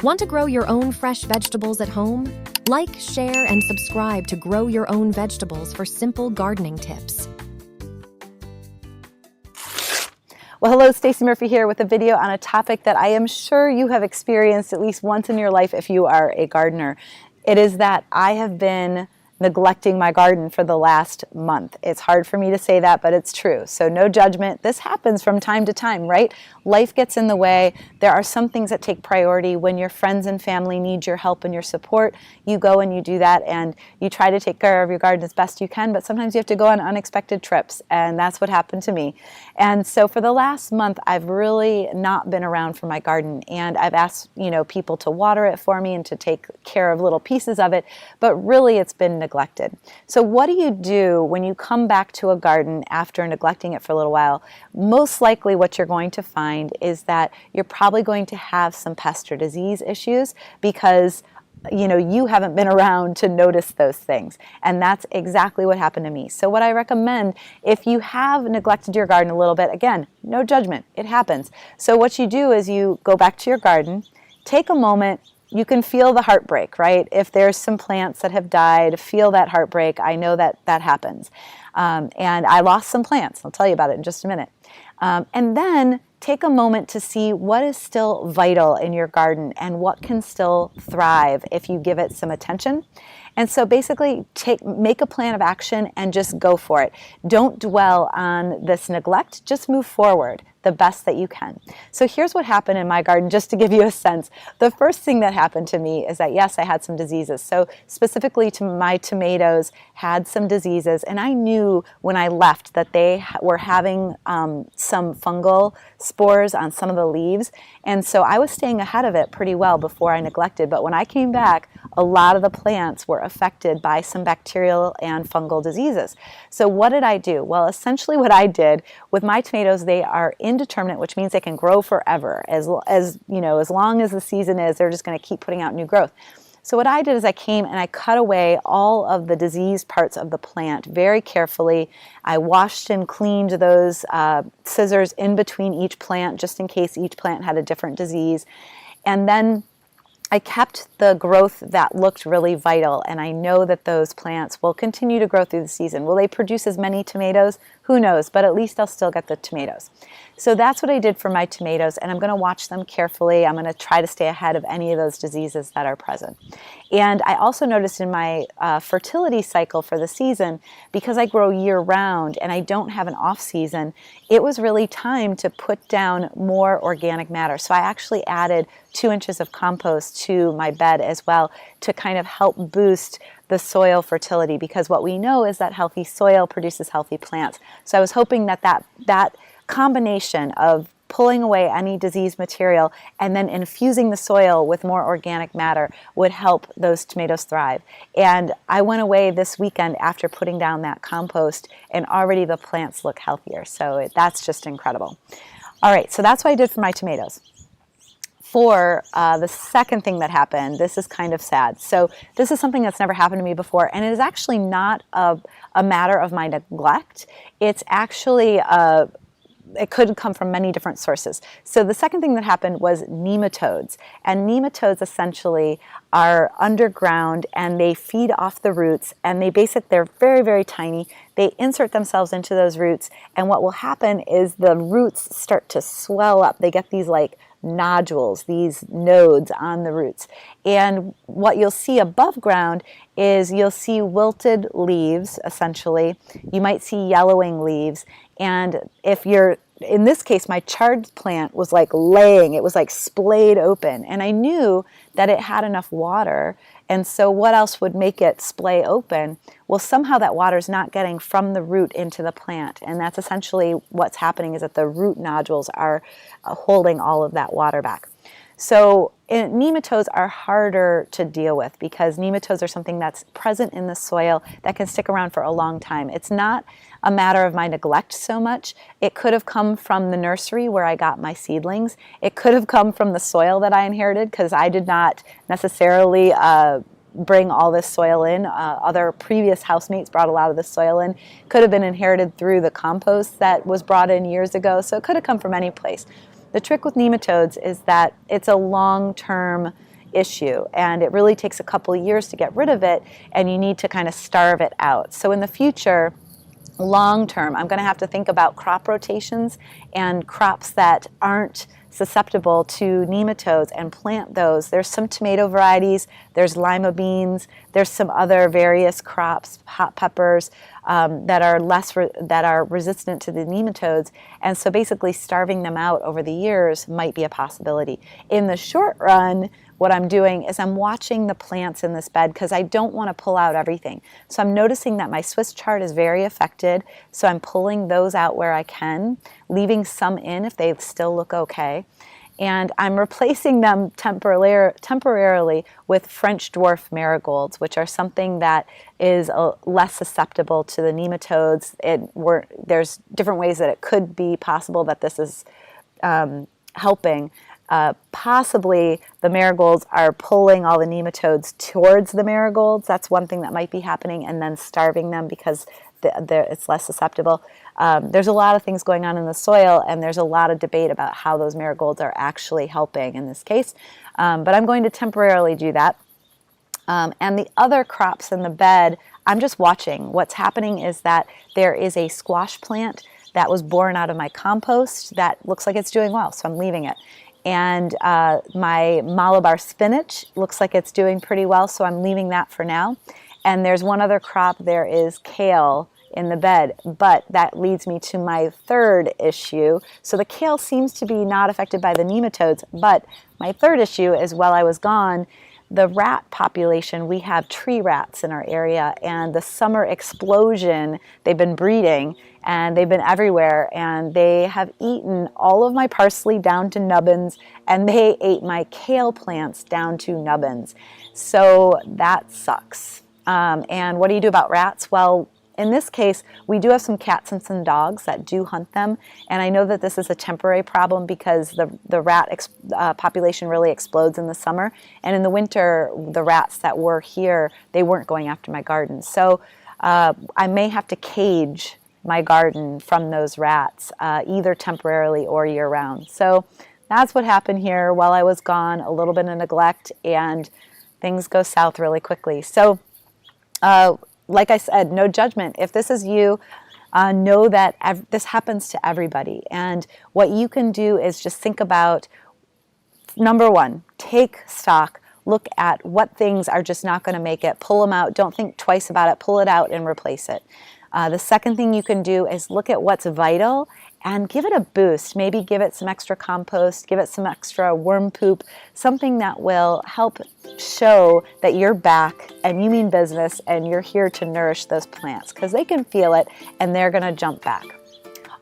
Want to grow your own fresh vegetables at home? Like, share, and subscribe to Grow Your Own Vegetables for simple gardening tips. Well, hello, Stacey Murphy here with a video on a topic that I am sure you have experienced at least once in your life if you are a gardener. It is that I have been neglecting my garden for the last month. It's hard for me to say that, but it's true. So no judgment. This happens from time to time, right? Life gets in the way. There are some things that take priority. When your friends and family need your help and your support, you go and you do that, and you try to take care of your garden as best you can, but sometimes you have to go on unexpected trips, and that's what happened to me. And so for the last month, I've really not been around for my garden, and I've asked, people to water it for me and to take care of little pieces of it, but really it's been neglected. So what do you do when you come back to a garden after neglecting it for a little while? Most likely what you're going to find is that you're probably going to have some pest or disease issues because you haven't been around to notice those things. And that's exactly what happened to me. So what I recommend, if you have neglected your garden a little bit, again, no judgment, it happens. So what you do is you go back to your garden, take a moment. You can feel the heartbreak, right? If there's some plants that have died, feel that heartbreak. I know that that happens. And I lost some plants. I'll tell you about it in just a minute. And then take a moment to see what is still vital in your garden and what can still thrive if you give it some attention. And so basically make a plan of action and just go for it. Don't dwell on this neglect, just move forward the best that you can. So here's what happened in my garden, just to give you a sense. The first thing that happened to me is that, yes, I had some diseases. So specifically to my tomatoes had some diseases, and I knew when I left that they were having some fungal spores on some of the leaves. And so I was staying ahead of it pretty well before I neglected. But when I came back, a lot of the plants were affected by some bacterial and fungal diseases. So what did I do? Well, essentially what I did with my tomatoes, they are indeterminate, which means they can grow forever. As long as the season is, they're just going to keep putting out new growth. So what I did is I came and I cut away all of the diseased parts of the plant very carefully. I washed and cleaned those scissors in between each plant, just in case each plant had a different disease. And then I kept the growth that looked really vital, and I know that those plants will continue to grow through the season. Will they produce as many tomatoes? Who knows, but at least I'll still get the tomatoes. So that's what I did for my tomatoes, and I'm going to watch them carefully. I'm going to try to stay ahead of any of those diseases that are present. And I also noticed in my fertility cycle for the season, because I grow year-round and I don't have an off-season, it was really time to put down more organic matter. So I actually added 2 inches of compost to my bed as well to kind of help boost the soil fertility, because what we know is that healthy soil produces healthy plants. So I was hoping that combination of pulling away any diseased material and then infusing the soil with more organic matter would help those tomatoes thrive. And I went away this weekend after putting down that compost, and already the plants look healthier. So that's just incredible. All right, so that's what I did for my tomatoes. For the second thing that happened, this is kind of sad. So this is something that's never happened to me before, and it is actually not a matter of my neglect. It's actually it could come from many different sources. So the second thing that happened was nematodes. And nematodes essentially are underground, and they feed off the roots, and they're very, very tiny. They insert themselves into those roots, and what will happen is the roots start to swell up. They get these like nodules, these nodes on the roots. And what you'll see above ground is you'll see wilted leaves, essentially. You might see yellowing leaves. And in this case, my chard plant was like it was like splayed open. And I knew that it had enough water. And so what else would make it splay open? Well, somehow that water is not getting from the root into the plant. And that's essentially what's happening, is that the root nodules are holding all of that water back. So nematodes are harder to deal with because nematodes are something that's present in the soil that can stick around for a long time. It's not a matter of my neglect so much. It could have come from the nursery where I got my seedlings. It could have come from the soil that I inherited because I did not necessarily bring all this soil in. Other previous housemates brought a lot of the soil in. Could have been inherited through the compost that was brought in years ago. So it could have come from any place. The trick with nematodes is that it's a long-term issue and it really takes a couple of years to get rid of it, and you need to kind of starve it out. So in the future, long-term, I'm going to have to think about crop rotations and crops that aren't susceptible to nematodes and plant those. There's some tomato varieties, there's lima beans, there's some other various crops, hot peppers, that are resistant to the nematodes, and so basically starving them out over the years might be a possibility. In the short run, what I'm doing is I'm watching the plants in this bed because I don't want to pull out everything. So I'm noticing that my Swiss chard is very affected, so I'm pulling those out where I can, leaving some in if they still look okay. And I'm replacing them temporarily with French dwarf marigolds, which are something that is less susceptible to the nematodes. There's different ways that it could be possible that this is helping. Possibly the marigolds are pulling all the nematodes towards the marigolds. That's one thing that might be happening, and then starving them because it's less susceptible. There's a lot of things going on in the soil, and there's a lot of debate about how those marigolds are actually helping in this case. But I'm going to temporarily do that. And the other crops in the bed, I'm just watching. What's happening is that there is a squash plant that was born out of my compost that looks like it's doing well, so I'm leaving it. And my Malabar spinach looks like it's doing pretty well, so I'm leaving that for now. And there's one other crop, there is kale in the bed, but that leads me to my third issue. So the kale seems to be not affected by the nematodes, but my third issue is while I was gone, the rat population, we have tree rats in our area, and the summer explosion, they've been breeding and they've been everywhere, and they have eaten all of my parsley down to nubbins, and they ate my kale plants down to nubbins. So that sucks. And what do you do about rats? Well, in this case, we do have some cats and some dogs that do hunt them, and I know that this is a temporary problem because the rat population really explodes in the summer, and in the winter, the rats that were here, they weren't going after my garden. So I may have to cage my garden from those rats, either temporarily or year-round. So that's what happened here while I was gone, a little bit of neglect, and things go south really quickly. So like I said, no judgment. If this is you, know that this happens to everybody. And what you can do is just think about, number one, take stock, look at what things are just not going to make it, pull them out, don't think twice about it, pull it out and replace it. The second thing you can do is look at what's vital and give it a boost. Maybe give it some extra compost, give it some extra worm poop, something that will help show that you're back and you mean business and you're here to nourish those plants because they can feel it and they're going to jump back.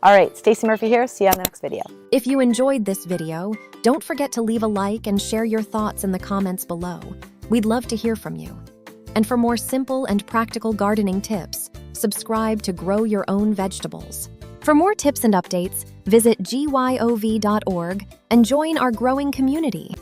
All right, Stacey Murphy here. See you on the next video. If you enjoyed this video, don't forget to leave a like and share your thoughts in the comments below. We'd love to hear from you. And for more simple and practical gardening tips, subscribe to Grow Your Own Vegetables. For more tips and updates, visit gyov.org and join our growing community.